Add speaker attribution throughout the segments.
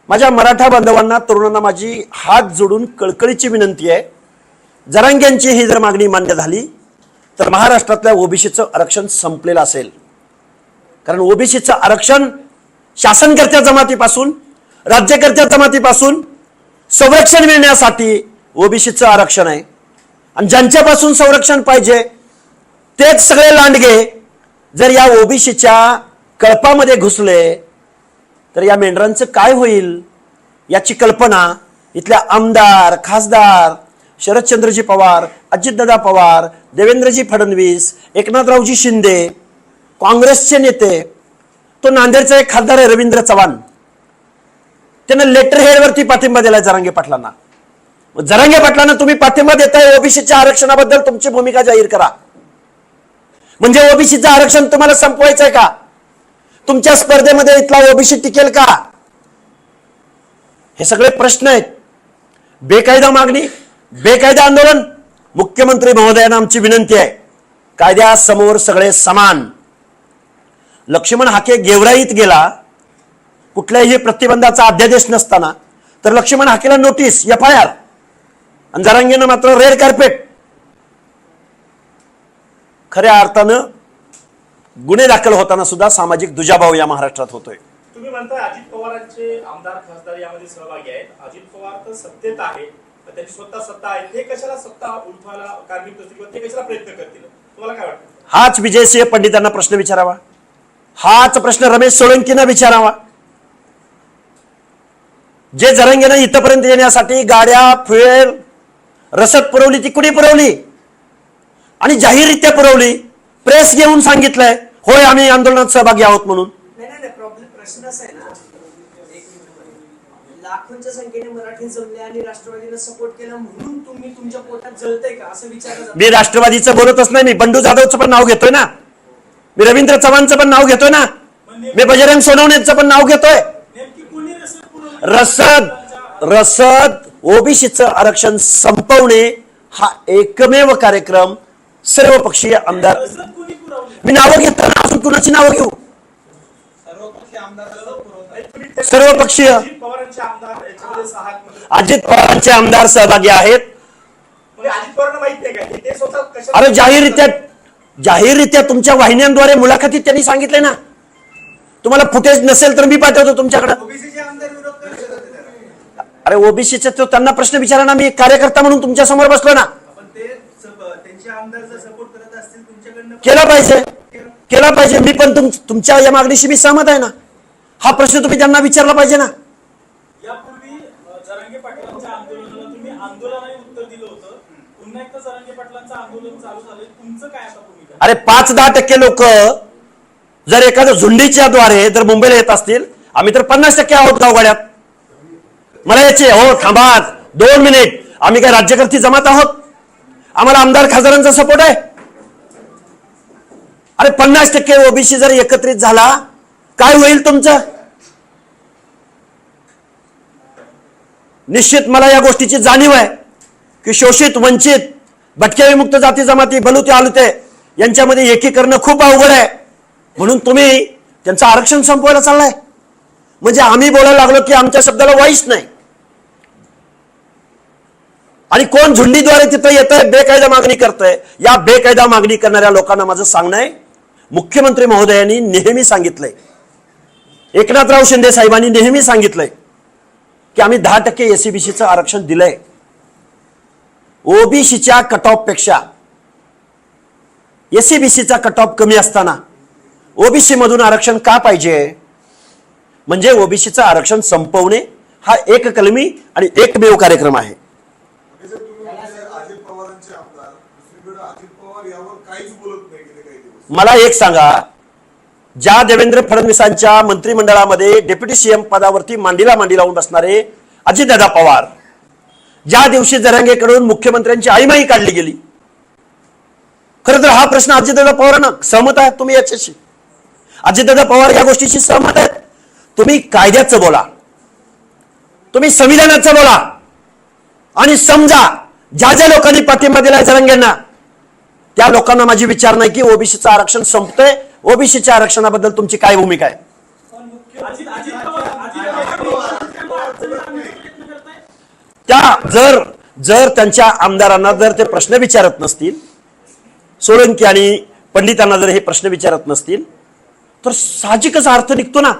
Speaker 1: माझ्या मराठा बांधवांना, तरुणांना माझी हात जोडून कळकळीची विनंती आहे, जरांगेंची ही जर मागणी मान्य झाली तर महाराष्ट्रातल्या ओबीसीचं आरक्षण संपलेलं असेल. कारण ओबीसीचं आरक्षण शासनकर्त्या जमातीपासून, राज्यकर्त्या जमातीपासून संरक्षण मिळण्यासाठी ओबीसीचं आरक्षण आहे. आणि ज्यांच्यापासून संरक्षण पाहिजे तेच सगळे लांडगे जर या ओबीसीच्या कळपामध्ये घुसले तर या मेंढरांचं काय होईल याची कल्पना इथल्या आमदार, खासदार शरदचंद्रजी पवार, अजितदादा पवार, देवेंद्रजी फडणवीस, एकनाथरावजी शिंदे, काँग्रेसचे नेते, तो नांदेडचा एक खासदार आहे रवींद्र चव्हाण, त्यानं लेटर हेडवरती पाठिंबा दिलाय जरांगे पाटलांना. जरांगे पाटलांना तुम्ही पाठिंबा देताय, ओबीसीच्या आरक्षणाबद्दल तुमची भूमिका जाहीर करा. म्हणजे ओबीसीचं आरक्षण तुम्हाला संपवायचंय का? तुमच्या स्पर्धेमध्ये इथला ओबीसी टिकेल का? हे सगळे प्रश्न आहेत. बेकायदा मागणी, बेकायदा आंदोलन. मुख्यमंत्री महोदयांना आमची विनंती आहे, कायद्यासमोर सगळे समान. लक्ष्मण हाके गेवराईत गेला, कुठल्याही प्रतिबंधाचा अध्यादेश नसताना, तर लक्ष्मण हाकेला नोटीस, FIR, आणि जरांगेनं मात्र रेड कार्पेट. खऱ्या अर्थानं गुन्हे दाखल होताना सुद्धा सामाजिक दुजाभाव या महाराष्ट्रात होतोय.
Speaker 2: तुम्ही म्हणताय अजित पवारांचे आमदार, खासदार यामध्ये सहभागी आहेत. अजित पवार तर सत्तेत आहे, त्यांची स्वतः सत्ता आहे, ते कशाला सत्ता उलथायला कारणीभूत असतील किंवा ते कशाला प्रयत्न करतील, तुम्हाला काय वाटतं?
Speaker 1: हाच विजयसिंह पंडितांना प्रश्न विचारावा, हाच प्रश्न रमेश सोळंकींना विचारावा. जे जरांगेनं इथपर्यंत येण्यासाठी गाड्या, फ्युएल, रसद पुरवली, ती कुणी पुरवली? आणि जाहीररित्या पुरवली. प्रेस घेऊन सांगितलंय होय आम्ही आंदोलनात सहभागी आहोत म्हणून.
Speaker 3: प्रश्न असा आहे ना, लाखोंच्या संख्येने मराठी जमले आणि राष्ट्रवादीला सपोर्ट केला म्हणून तुम्ही तुमच्या पोटात जळतंय का असं विचारलं.
Speaker 1: मी राष्ट्रवादीचं बोलतच नाही, मी बंडू जाधवचं पण नाव घेतोय ना, मी रवींद्र चव्हाणचं पण नाव घेतोय ना, मी बजरंग सोनवणेचं पण नाव घेतोय. रसद ओबीसीचं आरक्षण संपवणे हा एकमेव कार्यक्रम सर्वपक्षीय आमदार. मी नावं घेतो ना, अजून कुणाची नावं घेऊ? सर्वपक्षीय अजित पवारांचे आमदार सहभागी आहेत. अरे जाहीररित्या तुमच्या वाहिन्यांद्वारे मुलाखतीत त्यांनी सांगितले ना. तुम्हाला फुटेज नसेल तर मी पाठवतो तुमच्याकडे. अरे ओबीसीचे तो त्यांना प्रश्न विचारा ना, मी कार्यकर्ता म्हणून तुमच्या समोर बसलो ना. केला पाहिजे मी पण तुमच्या या मागणीशी मी सहमत आहे ना. हा प्रश्न तुम्ही त्यांना विचारला पाहिजे ना.
Speaker 2: यापूर्वी जरांगे पाटलांच्या आंदोलनाला तुम्ही आंदोलनाने उत्तर दिलं होतं, पुन्हा एकदा जरांगे पाटलांचं आंदोलन चालू झालंय, तुमचं काय आता भूमिका?
Speaker 1: अरे 5-10% लोक जर एखाद्या झुंडीच्या द्वारे जर मुंबईला येत असतील, आम्ही तर 50% आहोत गावगाड्यात. मला याचे हो थांबा 2 मिनिट, आम्ही काय राज्यकर्ती जमात आहोत? आम्हाला आमदार खासदारांचा सपोर्ट आहे. अरे 50% ओबीसी जर एकत्रित झाला काय होईल तुमचं? निश्चित मला या गोष्टीची जाणीव आहे की शोषित, वंचित, भटक्या विमुक्त जाती जमाती, बलुते आलुते यांच्यामध्ये एकीकरण खूप अवघड आहे. म्हणून तुम्ही त्यांचं आरक्षण संपवायला चाललाय. म्हणजे आम्ही बोलायला लागलो की आमच्या शब्दाला वाईच नाही. आणि कोण झुंडीद्वारे तिथं येतंय, बेकायदा मागणी करतंय. या बेकायदा मागणी करणाऱ्या लोकांना माझं सांगणं आहे, मुख्यमंत्री महोदयांनी नेहमी सांगितलंय, एकनाथराव शिंदे साहेबांनी नेहमी सांगितलंय की आम्ही 10% एससीबीसीचं आरक्षण दिलंय. ओबीसीच्या कट ऑफ पेक्षा एससीबीसीचा कट ऑफ कमी असताना ओबीसी मधून आरक्षण का पाहिजे? म्हणजे ओबीसीचं आरक्षण संपवणे हा एककलमी आणि एकमेव कार्यक्रम आहे. मला एक सांगा, ज्या देवेंद्र फडणवीसांच्या मंत्रिमंडळामध्ये डेप्युटी सीएम पदावरती मांडीला लावून बसणारे अजितदादा पवार, ज्या दिवशी जरांगेकडून मुख्यमंत्र्यांची आईमाई काढली गेली, खरं तर हा प्रश्न अजितदादा पवारांना सहमत आहे तुम्ही याच्याशी? अजितदादा पवार या गोष्टीशी सहमत आहेत? तुम्ही कायद्याचं बोला, तुम्ही संविधानाचं बोला आणि समजा ज्या ज्या लोकांनी पाठिंबा दिलाय जरांगेंना त्या लोकांना माझी विचार नाही की ओबीसीचं आरक्षण संपतंय. ओबीसीच्या आरक्षणाबद्दल तुमची काय भूमिका आहे? त्या जर त्यांच्या आमदारांना जर ते प्रश्न विचारत नसतील, सोळंकी आणि पंडितांना जर हे प्रश्न विचारत नसतील, तर साहजिकच अर्थ निघतो ना.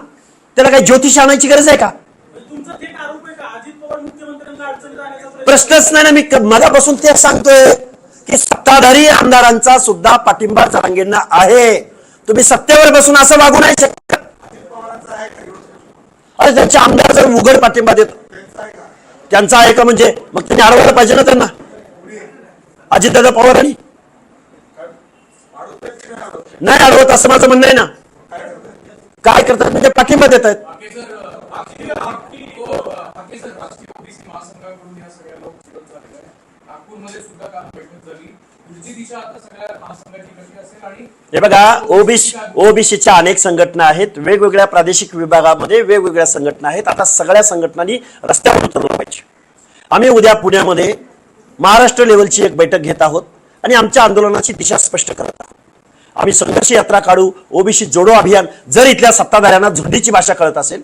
Speaker 1: त्याला काही ज्योतिष आणायची गरज आहे का?
Speaker 4: तुमचा थेट आरोप आहे का अजित पवार मुख्यमंत्र्यांना अडचणीत आणण्याचा प्रयत्न?
Speaker 1: प्रश्नच नाही ना. मी मगापासून ते सांगतोय की सत्ताधारी आमदारांचा सुद्धा पाठिंबा जरांगेंना आहे. तुम्ही सत्तेवर बसून असं वागू नाही शकत. अरे त्यांचे आमदार जर उघड पाठिंबा देत, त्यांचा आहे का म्हणजे मग त्यांनी अडवायला पाहिजे ना त्यांना. अजितदादा पवारांनी नाही अडवत असं माझं म्हणणं आहे ना. काय करतात म्हणजे पाठिंबा देत आहेत. हे बघा, ओबीसीच्या अनेक संघटना आहेत, वेगवेगळ्या प्रादेशिक विभागामध्ये वेगवेगळ्या संघटना आहेत. आता सगळ्या संघटनांनी रस्त्यावर उतरलं पाहिजे. आम्ही उद्या पुण्यामध्ये महाराष्ट्र लेवलची एक बैठक घेत आहोत आणि आमच्या आंदोलनाची दिशा स्पष्ट करत आहोत. आम्ही संघर्ष यात्रा काढू, ओबीसी जोडो अभियान. जर इथल्या सत्ताधाऱ्यांना झुंडीची भाषा कळत असेल,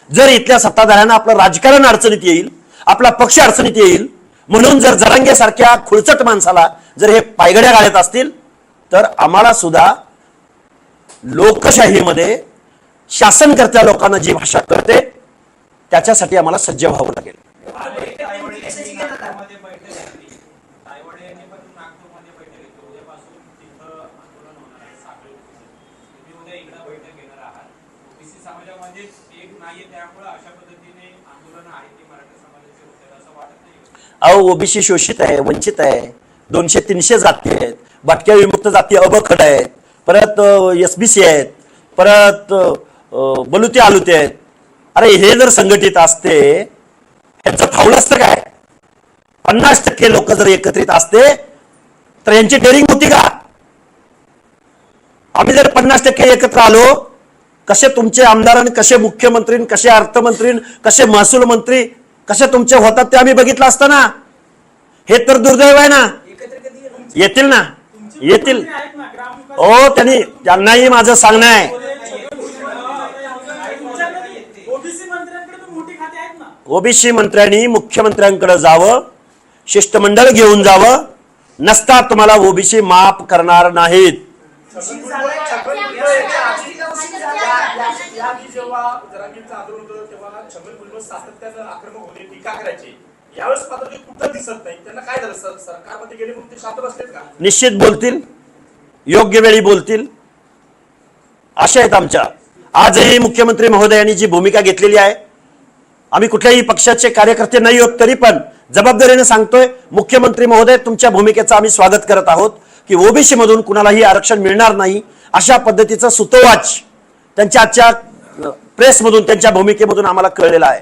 Speaker 1: जर इथल्या सत्ताधाऱ्यांना आपलं राजकारण अडचणीत येईल, आपला पक्ष अडचणीत येईल म्हणून जर जरांगेसारख्या खुळचट माणसाला जर हे पायगड्या घालत असतील, तर आम्हाला सुद्धा लोकशाहीमध्ये शासनकर्त्या लोकांना जी भाषा कळते त्याच्यासाठी आम्हाला सज्ज व्हावं लागेल. अहो, ओबीसी शोषित आहे, वंचित आहे, 200-300 जाती आहेत, भटक्या विमुक्त जाती अबखड आहेत, परत एसबीसी आहेत, परत बलुते आलुते आहेत. अरे हे जर संघटित असते, ह्याचं फावलं असतं काय? 50% लोक जर एकत्रित असते तर यांची डेअरिंग होती का? आम्ही जर 50% एकत्र आलो, कसे तुमचे आमदार आणि कसे मुख्यमंत्री, कसे अर्थमंत्री, कसे महसूल मंत्री कसे तुमचे होतात ते आम्ही बघितलं असतं ना. हे तर दुर्दैव आहे ना. येतील ना, येतील. हो, त्यांनाही माझं सांगणं आहे, ओबीसी मंत्र्यांनी मुख्यमंत्र्यांकडे जावं, शिष्टमंडळ घेऊन जावं. नसता तुम्हाला ओबीसी माफ करणार नाहीत.
Speaker 2: जेव्हा जरांगेंचं आंदोलन होतं तेव्हा छगन भुजबळ सातत्यानं आक्रमक होते, टीका करायचे. यावेळेस मात्र ते कुठं दिसत नाही. त्यांना काय झालं? सरकारमध्ये गेले म्हणून ते शांत बसलेत का?
Speaker 1: निश्चित बोलतील, योग्य वेळी बोलतील, अशा आहेत आमच्या. आजही मुख्यमंत्री महोदयांनी जी भूमिका घेतलेली आहे, आम्ही कुठल्याही पक्षाचे कार्यकर्ते नाही आहोत तरी पण जबाबदारीने सांगतोय, मुख्यमंत्री महोदय तुमच्या भूमिकेचं आम्ही स्वागत करत आहोत की ओबीसी मधून कुणालाही आरक्षण मिळणार नाही, अशा पद्धतीचा सुतोवाच त्यांच्या आजच्या प्रेसमधून, त्यांच्या भूमिकेमधून आम्हाला कळलेला आहे.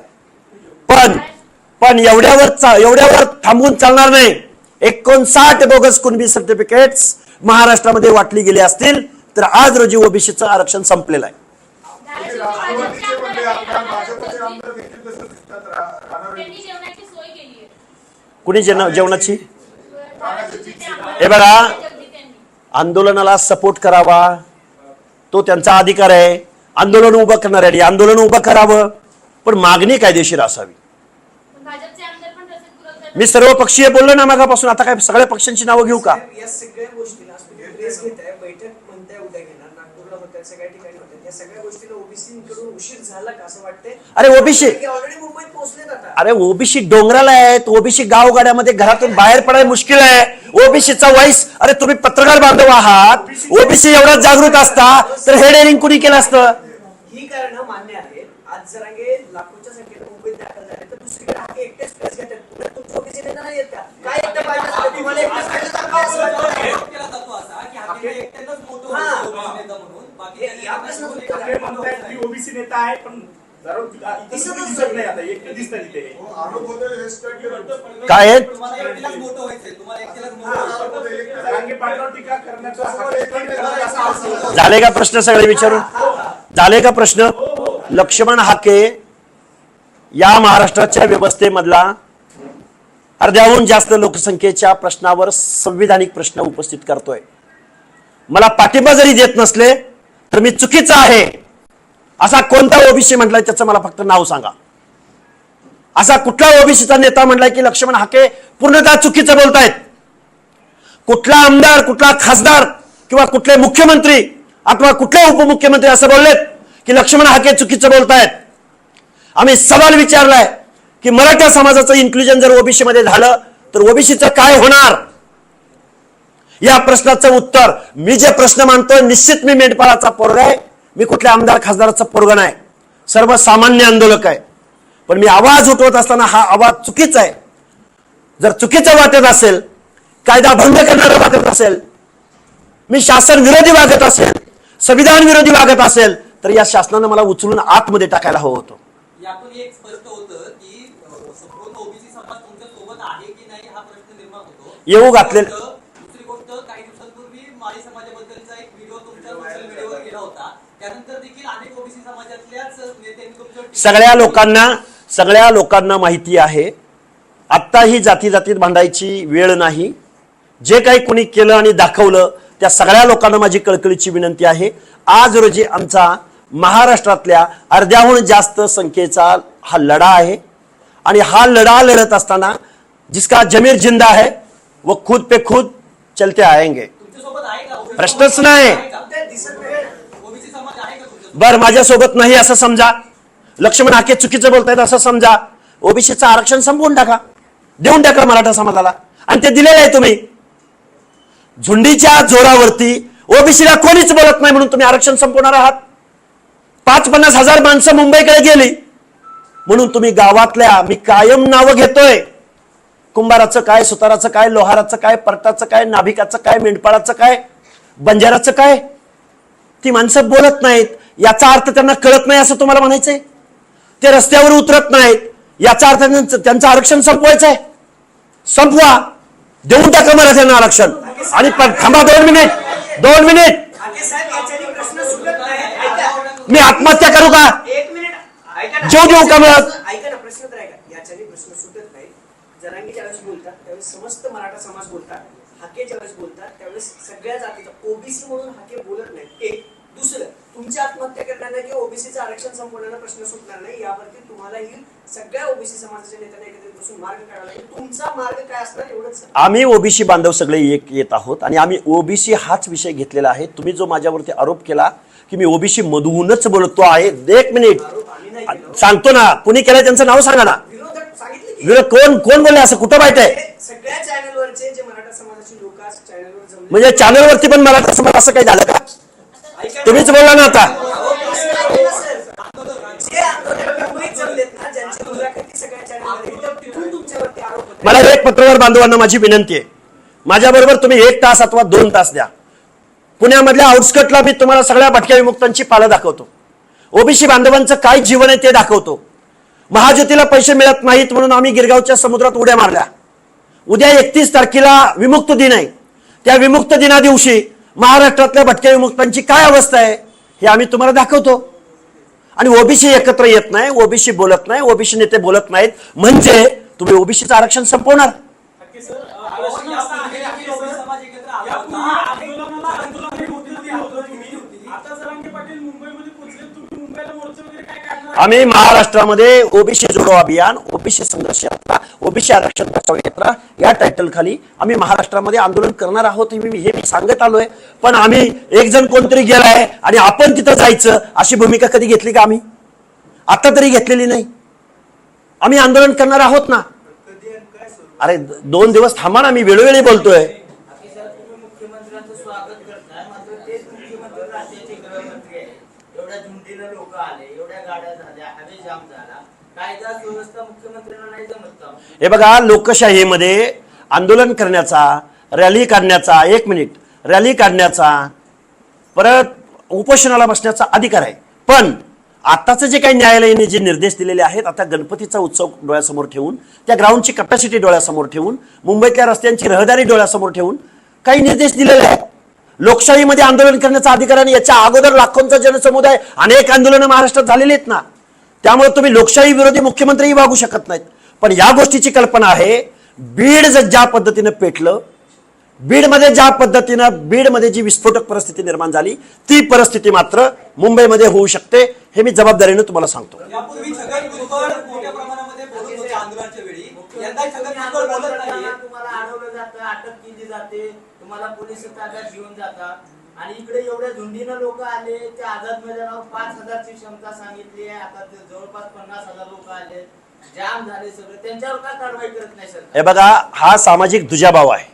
Speaker 1: पण एवढ्यावर थांबून चालणार नाही. 59 बोगस कुणबी सर्टिफिकेट्स महाराष्ट्रामध्ये वाटली गेली असतील तर आज रोजी ओबीसीचं आरक्षण संपलेलं आहे. कुणी जेवणाची? हे बघा, आंदोलनाला सपोर्ट करावा तो त्यांचा अधिकार आहे. आंदोलन उभं करणाऱ्यांनी आंदोलन उभं करावं, पण मागणी कायदेशीर असावी. मी सर्व पक्षीय बोललो ना मागापासून. आता काय सगळ्या पक्षांची नावं घेऊ का?
Speaker 3: या सगळ्या गोष्टीला प्रेस घेत आहे, बैठक म्हणताय उद्या घेणार, नागपूरला होत्या, सगळ्या ठिकाणी होत्या. या सगळ्या गोष्टीला ओबीसी कडून उशीर झाला का असं वाटतंय?
Speaker 1: अरे ओबीसी
Speaker 3: ऑलरेडी मुंबईत पोहोचलेत आता.
Speaker 1: अरे ओबीसी डोंगराला आहेत, ओबीसी गावगाड्यामध्ये घरातून बाहेर पडायला मुश्किल आहे. ओबीसीचा वॉइस, अरे तुम्ही पत्रकार बांधव आहात, ओबीसी एवढा जागृत असता तर हे डेअरिंग कुणी केलं असतं?
Speaker 3: ही कारणं मान्य आहेत. आज जरांगे लाखोच्या संख्येने मुंबईत दाखल झाले तर दुसरीकडे हाके एकटेच प्रेस घेतात. पुण्यात तुमचं ओबीसी नेता नाही येत का? काय एकटं पाहिजे? तुम्हाला एकटं पाहिजे तर काय असं वाटतं?
Speaker 5: केला जातो असा की हाके एकट्यानेच मोठं होतं ओबीसी नेता म्हणून. बाकी
Speaker 3: या प्रश्नाचं उत्तर
Speaker 2: ठाकरे म्हणतायत की ओबीसी नेता आहे, पण दिसत नाही. आता एकटं दिसतं तिथे.
Speaker 1: काय आहेत?
Speaker 5: तुम्हाला एकट्यालाच मोठं व्हायचंय, तुम्हाला एकट्यालाच मोठं व्हायचंय.
Speaker 2: जरांगे पाटलावर टीका करण्याचा असा आरोप.
Speaker 1: झाले का प्रश्न सगळे विचारून? झाले का प्रश्न? लक्ष्मण हाके या महाराष्ट्राच्या व्यवस्थेमधला अर्ध्याहून जास्त लोकसंख्येच्या प्रश्नावर संविधानिक प्रश्न उपस्थित करतोय. मला पाठिंबा जरी देत नसले तर मी चुकीचा आहे असा कोणता ओबीसी म्हटलाय त्याचं मला फक्त नाव सांगा. असा कुठला ओबीसीचा नेता म्हणलाय की लक्ष्मण हाके पूर्णतः चुकीचं बोलतायत? कुठला आमदार, कुठला खासदार किंवा कुठले मुख्यमंत्री अथवा कुठले उपमुख्यमंत्री असं बोललेत की लक्ष्मण हाके चुकीचं बोलतायत? आम्ही सवाल विचारलाय की मराठा समाजाचं इन्क्लुजन जर ओबीसी मध्ये झालं तर ओबीसीचं काय होणार? या प्रश्नाचं उत्तर, मी जे प्रश्न मानतोय निश्चित मी मेंढपाळाचा पोरगा आहे, मी कुठल्या आमदार खासदाराचा पोरगा नाही, सर्वसामान्य आंदोलक आहे. पण मी आवाज उठवत असताना हा आवाज चुकीचा आहे. जर चुकीचं वाटत असेल, कायदा भंग करणारं वाटत असेल, मी शासन विरोधी वागत असेल, संविधान विरोधी वागत असेल, तर या शासनानं मला उचलून आतमध्ये टाकायला हवं होतं.
Speaker 5: यातून एक स्पष्ट होतं की संपूर्ण ओबीसी समाज तुमच्या सोबत आहे की नाही हा प्रश्न निर्माण होतो.
Speaker 1: येऊ घातले.
Speaker 5: दुसरी गोष्ट, काही दिवसांपूर्वी माळी समाजाबद्दलचा एक व्हिडिओ तुमच्या सोशल मीडियावर गेला होता. त्यानंतर देखील अनेक ओबीसी समाजातल्याच नेत्यांनी तुमच्या
Speaker 1: सगळ्या लोकांना माहिती आहे. आत्ता ही जाती जातीत भांडायची वेळ नाही. जे काही कोणी केलं आणि दाखवलं त्या सगळ्या लोकांना माझी कळकळीची विनंती आहे. आज रोजी आमचा महाराष्ट्रातल्या अर्ध्याहून जास्त संख्येचा हा लढा आहे आणि हा लढा लढत असताना जिसका जमीर जिंदा है वो खुद पे खुद चलते आएंगे.
Speaker 5: तुमच्यासोबत आहे का?
Speaker 1: प्रश्नच नाही.
Speaker 5: ओबीसी समाज आहे का तुमच्या?
Speaker 1: बर, माझ्यासोबत नाही असं समजा, लक्ष्मण हाके चुकीचं बोलतायत असं समजा, ओबीसीचं आरक्षण संपवून टाका, देऊन टाका मराठा समाजाला. आणि ते दिलेलं आहे तुम्ही. झुंडीच्या जोरावरती ओबीसीला कोणीच बोलत नाही म्हणून तुम्ही आरक्षण संपवणार आहात. 50-50 हजार माणसं मुंबईकडे गेली म्हणून तुम्ही गावातल्या, मी कायम नावं घेतोय, कुंभाराचं काय, सुताराचं काय, लोहाराचं काय, परटाचं काय, नाभिकाचं काय, मेंढपाळाचं काय, बंजाराचं काय, ती माणसं बोलत नाहीत. याचा अर्थ त्यांना कळत नाही असं तुम्हाला म्हणायचंय? ते रस्त्यावर उतरत नाहीत याचा अर्थ त्यांचं आरक्षण संपवायचंय? संपवा, देऊन टाका मराठ्यांना आरक्षण. आणि थांबा 2 मिनिट.
Speaker 3: हाके साहेब, याच्याने प्रश्न सुटत नाही. ऐका.
Speaker 1: मी आत्महत्या करू का?
Speaker 3: 1 मिनिट ऐका ना.
Speaker 1: जीव देऊ का मला?
Speaker 3: ऐका ना, प्रश्न तर ऐका. याच्याने प्रश्न सुटत नाही. जरांगे ज्यावेळेस बोलतात त्यावेळेस समस्त मराठा समाज बोलतात. हाके ज्यावेळेस बोलतात त्यावेळेस सगळ्या जातीचा ओबीसी म्हणून हाके बोलत नाही. एक. दुसरं, तुमची आत्महत्या करण्यानं किंवा ओबीसीचं आरक्षण संपवण्यानं प्रश्न सुटणार नाही. यावरती तुम्हालाही सगळ्या ओबीसी समाजाच्या नेत्यांना एकत्रित बसून मार्ग काढावा लागेल. तुमचा मार्ग काय असणार एवढंच.
Speaker 1: आम्ही ओबीसी बांधव सगळे एक येत आहोत आणि आम्ही ओबीसी हाच विषय घेतलेला आहे. तुम्ही जो माझ्यावरती आरोप केला की मी ओबीसी मधूनच बोलतो आहे, 1 मिनिट सांगतो ना, कुणी केलं त्यांचं नाव सांगा ना.
Speaker 3: विरोधक सांगितले की
Speaker 1: विरोध कोण बोलले असं कुठं माहित आहे?
Speaker 3: सगळ्या चॅनलवरचे जे मराठा समाजाची लोक चॅनलवर जमले,
Speaker 1: म्हणजे चॅनलवरती पण मराठा समाज असं काही झालं का? तुम्हीच बोलला ना आता.
Speaker 3: जे आंदोलन मुंबईत जमलेत ना, ज्यांची मुलाखती सगळ्या चॅनलवर येतात, तिथून तुमच्यावरती आरोप होतात.
Speaker 1: मला एक पत्रकार बांधवांना माझी विनंती आहे, माझ्याबरोबर तुम्ही 1 तास अथवा 2 तास द्या. पुण्यामधल्या आउटस्कटला मी तुम्हाला सगळ्या भटक्या विमुक्तांची पालं दाखवतो, ओबीसी बांधवांचं काय जीवन आहे ते दाखवतो. महाज्योतीला पैसे मिळत नाहीत म्हणून आम्ही गिरगावच्या समुद्रात उड्या मारल्या. उद्या 31 तारखेला विमुक्त दिन आहे. त्या विमुक्त दिना दिवशी महाराष्ट्रातल्या भटक्या विमुक्तांची काय अवस्था आहे हे आम्ही तुम्हाला दाखवतो. आणि ओबीसी एकत्र येत नाही, ओबीसी बोलत नाही, ओबीसी नेते बोलत नाहीत म्हणजे तुम्ही ओबीसीचं आरक्षण संपवणार.
Speaker 4: हाके सर, प्रश्न असा आहे की
Speaker 5: समाज एकत्र आला
Speaker 4: यापूर्वी
Speaker 5: होता.
Speaker 4: आंदोलनाला मोठी दिली होतं तुम्ही. आता जरांगे पाटील मुंबईमध्ये पोहोचले, तुम्ही मुंबईला मोर्चा वगैरे काय काढणार?
Speaker 1: आम्ही महाराष्ट्रामध्ये ओबीसी जोडो अभियान, ओबीसी संघर्ष यात्रा, ओबीसी आरक्षण बचाव यात्रा या टायटल खाली आम्ही महाराष्ट्रामध्ये आंदोलन करणार आहोत. हे मी सांगत आलोय. पण आम्ही एक जण कोणतरी गेलाय आणि आपण तिथं जायचं अशी भूमिका कधी घेतली का? आम्ही आता तरी घेतलेली नाही. आम्ही आंदोलन करणार आहोत ना. अरे 2 दिवस थांबा ना, मी वेळोवेळी बोलतोय.
Speaker 6: तुम्ही मुख्यमंत्र्यांचं स्वागत करताय, मात्र तेच मुख्यमंत्री राज्याचे गृहमंत्री आहे. एवढ्या झुंडीनं लोक आले, एवढ्या गाड्या झाल्या, हवे जाम झाला, कायदा सुव्यवस्था मुख्यमंत्र्यांना नाही जमत का?
Speaker 1: हे बघा, लोकशाहीमध्ये आंदोलन करण्याचा, रॅली काढण्याचा, 1 मिनिट, रॅली काढण्याचा, परत उपोषणाला बसण्याचा अधिकार आहे. पण आताचं जे काही न्यायालयाने जे निर्देश दिलेले आहेत, आता गणपतीचा उत्सव डोळ्यासमोर ठेवून, त्या ग्राउंडची कॅपॅसिटी डोळ्यासमोर ठेवून, मुंबईतल्या रस्त्यांची रहदारी डोळ्यासमोर ठेवून काही निर्देश दिलेले आहेत. लोकशाहीमध्ये आंदोलन करण्याचा अधिकार आहे. याच्या अगोदर लाखोंचा जनसमुदाय, अनेक आंदोलनं महाराष्ट्रात झालेली आहेत ना. त्यामुळे तुम्ही लोकशाही विरोधी मुख्यमंत्रीही वागू शकत नाहीत. पण या गोष्टीची कल्पना आहे, बीड ज्या पद्धतीनं पेटलं, बीडमध्ये जी विस्फोटक परिस्थिती निर्माण झाली, ती परिस्थिती मात्र मुंबईमध्ये होऊ शकते. हे मी जबाबदारीने तुम्हाला सांगतो.
Speaker 5: यापूर्वी छगन भुजबळ मोठ्या प्रमाणामध्ये बोलत होते आंदोलनाच्या वेळी, यंदा छगन भुजबळ बोलत नाहीये.
Speaker 6: तुम्हाला अडवलं जातं, अटक केली जाते, तुम्हाला पोलीस ताब्यात घेऊन जातात. आणि इकडे एवढ्या झुंडीनं लोक आले, त्या आझाद मैदानावर 5,000ची क्षमता सांगितली आहे, आता ते जवळपास 50,000 लोक आले, जाम झाले सगळे, त्यांच्यावर का कारवाई करत नाही सर?
Speaker 1: हे बघा, हा सामाजिक दुजाभाव आहे.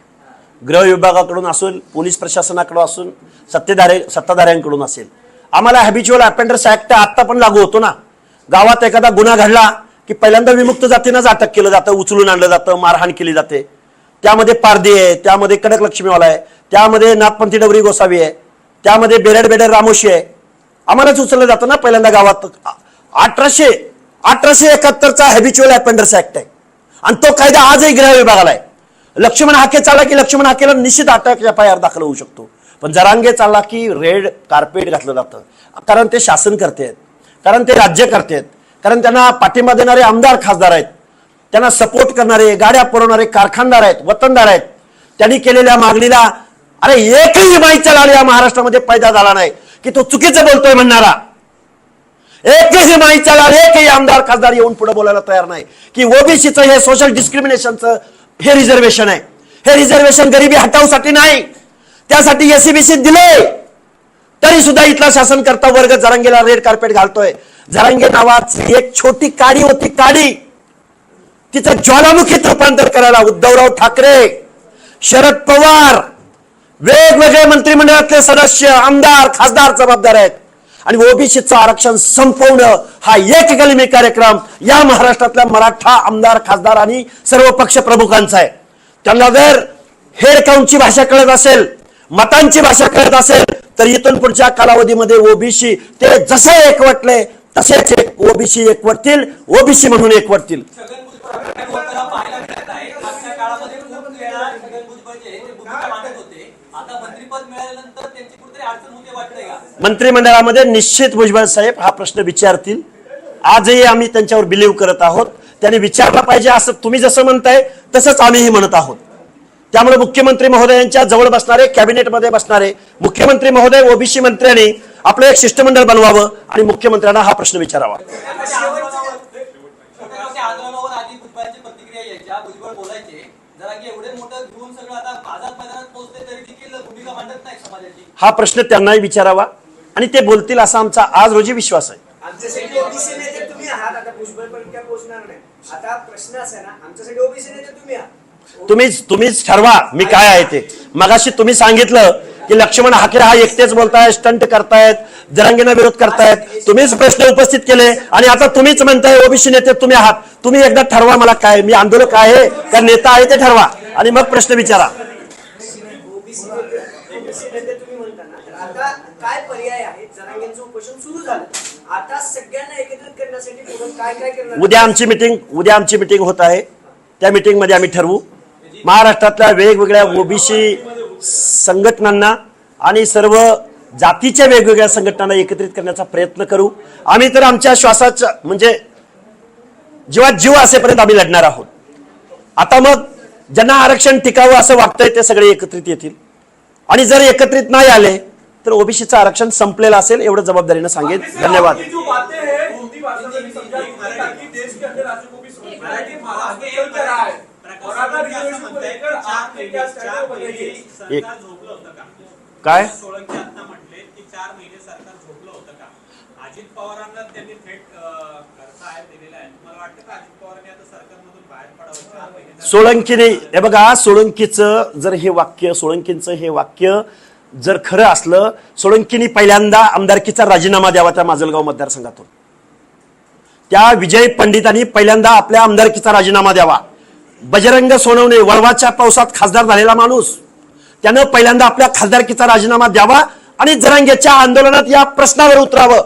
Speaker 1: गृह विभागाकडून असून, पोलीस प्रशासनाकडून असून, सत्ताधाऱ्यांकडून असेल. आम्हाला हॅबिच्युअल अफेंडर्स ऍक्ट आता पण लागू होतो ना. गावात एखादा गुन्हा घडला की पहिल्यांदा विमुक्त जातीनंच अटक केलं जातं, उचलून आणलं जातं, मारहाण केली जाते. त्यामध्ये पारधी आहे, त्यामध्ये कडक लक्ष्मीवाला आहे, त्यामध्ये नाथपंथी डवरी गोसावी आहे, त्यामध्ये बेरड रामोशी आहे. आम्हालाच उचललं जातं ना पहिल्यांदा गावात. 1871चा हॅबिच्युअल अफेंडर्स ऍक्ट आहे आणि तो कायदा आजही गृह विभागाला आहे. लक्ष्मण हाके चालला की लक्ष्मण हाकेला निश्चित अटक FIR दाखल होऊ शकतो. पण जरांगे चालला की रेड कार्पेट घातलं जातं. कारण ते शासन करतेत, कारण ते राज्य करतेत, कारण त्यांना पाठिंबा देणारे आमदार खासदार आहेत, त्यांना सपोर्ट करणारे, गाड्या पुरवणारे कारखानदार आहेत, वतनदार आहेत. त्यांनी केलेल्या मागणीला अरे एकही हिमायतचा लाल या महाराष्ट्रामध्ये पैदा झाला नाही की तो चुकीचं बोलतोय म्हणणारा. एकही हिमायतचा लाल, एकही आमदार खासदार येऊन पुढे बोलायला तयार नाही की ओबीसीचं हे सोशल डिस्क्रिमिनेशनचं हे रिझर्वेशन आहे. हे रिझर्वेशन गरिबी हटावसाठी नाही, त्यासाठी SCBC दिले. तरी सुद्धा इथला शासन करता वर्ग जरांगेला रेड कार्पेट घालतोय. जरांगे नावाची एक छोटी काडी होती, काडी, तिचं ज्वालामुखीत रूपांतर करायला उद्धवराव ठाकरे, शरद पवार, वेगवेगळे मंत्रिमंडळातले सदस्य, आमदार, खासदार जबाबदार आहेत. आणि ओबीसीचं आरक्षण संपवणं हा एक कलमी कार्यक्रम या महाराष्ट्रातल्या मराठा आमदार, खासदार आणि सर्व पक्ष प्रमुखांचा आहे. त्यांना जर हेड काउंटची भाषा कळत असेल, मतांची भाषा कळत असेल, तर इथून पुढच्या कालावधीमध्ये ओबीसी ते जसे एकवटले तसेच ओबीसी एकवटतील, ओबीसी म्हणून एकवटतील.
Speaker 5: छगन भुजबळ बोलताना पाहायला मिळत आहे. मागच्या काळामध्ये खूप वेळा छगन भुजबळ जे ते भूमिका मांडत होते. आता मंत्रिपद मिळाल्यानंतर त्यांची कुठेतरी अडचण होते वाटतंय का?
Speaker 1: मंत्रिमंडळामध्ये निश्चित भुजबळ साहेब हा प्रश्न विचारतील. आजही आम्ही त्यांच्यावर बिलीव्ह करत आहोत. त्यांनी विचारला पाहिजे असं तुम्ही जसं म्हणताय तसंच आम्हीही म्हणत आहोत. त्यामुळे मुख्यमंत्री महोदयांच्या जवळ बसणारे, कॅबिनेटमध्ये बसणारे मुख्यमंत्री महोदय, ओबीसी मंत्र्यांनी आपलं एक शिष्टमंडळ बनवावं आणि मुख्यमंत्र्यांना हा प्रश्न विचारावा.
Speaker 5: आंदोलनावर आधी भुजबळांची प्रतिक्रिया यायच्या, भुजबळ बोलायचे, जरा की एवढे मोठं घेऊन सगळं आता आझाद मैदानात पोहोचते तरी देखील भूमिका मांडत नाही समाजाची.
Speaker 1: हा प्रश्न त्यांनाही विचारावा आणि ते बोलतील असा आमचा आज रोजी विश्वास आहे.
Speaker 3: आमच्यासाठी ओबीसी नेते तुम्ही आहात. आता भुजबळ पण काय पोहोचणार नाही. आता प्रश्न असा आहे ना, आमच्यासाठी ओबीसी नेते तुम्ही आहात.
Speaker 1: तुम्हीच ठरवा मी काय आहे ते. मगाशी तुम्ही सांगितलं की लक्ष्मण हाके हा एकटेच बोलतायत, स्टंट करतायत, जरांगेंना विरोध करतायत. तुम्हीच प्रश्न उपस्थित केले आणि आता तुम्हीच म्हणताय ओबीसी नेते तुम्ही आहात. तुम्ही एकदा ठरवा मला काय, मी आंदोलक आहे का नेता आहे ते ठरवा आणि मग प्रश्न विचारा.
Speaker 3: ओबीसी नेते तुम्ही म्हणता ना, तर आता काय पर्याय आहेत? जरांगेंचं उपोषण सुरू झालं, आता सगळ्यांना एकत्रित करण्यासाठी पुढे काय काय करणार?
Speaker 1: उद्या आमची मिटिंग होत आहे. त्या मिटिंग मध्ये आम्ही ठरवू. महाराष्ट्रातल्या वेगवेगळ्या ओबीसी संघटनांना आणि सर्व जातीच्या वेगवेगळ्या संघटनांना एकत्रित करण्याचा प्रयत्न करू. आम्ही तर आमच्या श्वासाचा म्हणजे जेव्हा जीव असेपर्यंत आम्ही लढणार आहोत. आता मग ज्यांना आरक्षण टिकावं असं वाटतंय ते सगळे एकत्रित येतील आणि जर एकत्रित नाही आले तर ओबीसीचं आरक्षण संपलेलं असेल एवढं जबाबदारीनं सांगेन. धन्यवाद. काय
Speaker 2: सोळंकी आता म्हटले की 4 महिने सरकार झोपलं होतं का? अजित पवारांना त्यांनी थेट साहेब दिलेला आहे. मला वाटतं का अजित पवारांनी आता सरकारमधून बाहेर पडावं? 4 महिने
Speaker 1: सोळंकीने हे बघा, सोळंकींचं हे वाक्य जर खरं असलं, सोळंकीनी पहिल्यांदा आमदारकीचा राजीनामा द्यावा त्या माजलगाव मतदारसंघातून. त्या विजय पंडितांनी पहिल्यांदा आपल्या आमदारकीचा राजीनामा द्यावा. बजरंग सोनवणे वळवाच्या पावसात खासदार झालेला माणूस, त्यानं पहिल्यांदा आपल्या खासदारकीचा राजीनामा द्यावा आणि जरांगेच्या आंदोलनात या प्रश्नावर उतरावं.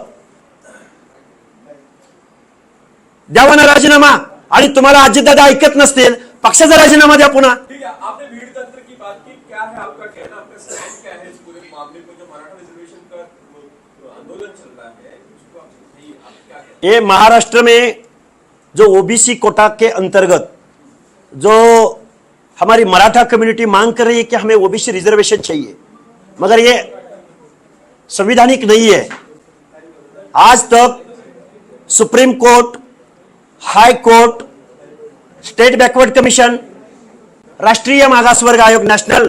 Speaker 1: द्यावा ना राजीनामा. आणि तुम्हाला अजितदादा ऐकत नसतील, पक्षाचा राजीनामा द्या पुन्हा.
Speaker 7: ठीक है, आपने भीड़ तंत्र की बात की, क्या है आपका कहना, आपका स्टैंड क्या है इस पूरे मामले को, जो मराठा रिजर्वेशन का आंदोलन चल रहा है उसको आप क्या कहते हैं?
Speaker 1: ये महाराष्ट्र में जो ओबीसी कोटा के अंतर्गत जो हमारी मराठा कम्युनिटी मांग कर रही है कि हमें ओबीसी रिजर्वेशन चाहिए, मगर ये संवैधानिक नहीं है. आज तक सुप्रीम कोर्ट, हाई कोर्ट, स्टेट बैकवर्ड कमीशन, राष्ट्रीय मागासवर्ग आयोग, नेशनल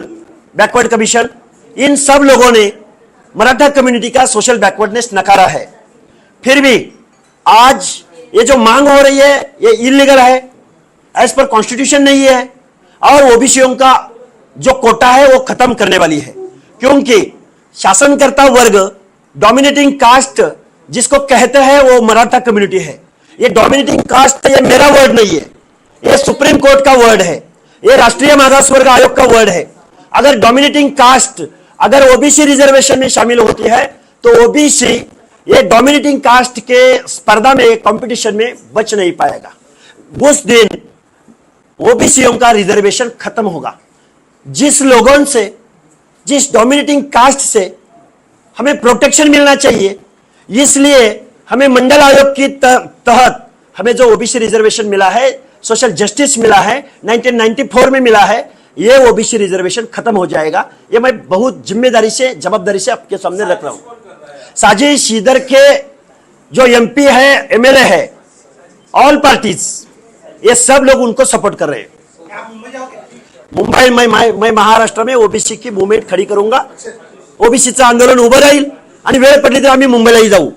Speaker 1: बैकवर्ड कमीशन, इन सब लोगों ने मराठा कम्युनिटी का सोशल बैकवर्डनेस नकारा है। फिर भी आज ये जो मांग हो रही है ये इलीगल है, एज पर कॉन्स्टिट्यूशन नहीं है, और ओबीसीओं का जो कोटा है वो खत्म करने वाली है। क्योंकि शासनकर्ता वर्ग, डोमिनेटिंग कास्ट जिसको कहते हैं वो मराठा कम्युनिटी है। ये डोमिनेटिंग कास्ट ये मेरा वर्ड नहीं है, ये सुप्रीम कोर्ट का वर्ड है, ये राष्ट्रीय मागासवर्ग आयोग का वर्ड है। अगर डोमिनेटिंग कास्ट अगर ओबीसी रिजर्वेशन में शामिल होती है तो ओबीसी ये डोमिनेटिंग कास्ट के स्पर्धा में, कंपटीशन में बच नहीं पाएगा। उस दिन ओबीसीओं का रिजर्वेशन खत्म होगा। जिस लोगों से, जिस डोमिनेटिंग कास्ट से हमें प्रोटेक्शन मिलना चाहिए, इसलिए हमें मंडल आयोग की तहत हमें जो ओबीसी रिजर्वेशन मिला है, सोशल जस्टिस मिला है, 1994 में मिला है, ये ओबीसी रिजर्वेशन खत्म हो जाएगा। ये मैं बहुत जिम्मेदारी से, जवाबदारी से आपके सामने रख रहा हूं। साजिश इधर के जो एमपी है, एमएलए है, ऑल पार्टीज, ये सब लोग उनको सपोर्ट कर रहे हैं। मुंबई मैं महाराष्ट्र में ओबीसी की मूवमेंट खड़ी करूंगा, ओबीसीचं आंदोलन उभं राहील आणि वेळ पडली तर आम्ही मुंबईलाही जाऊ।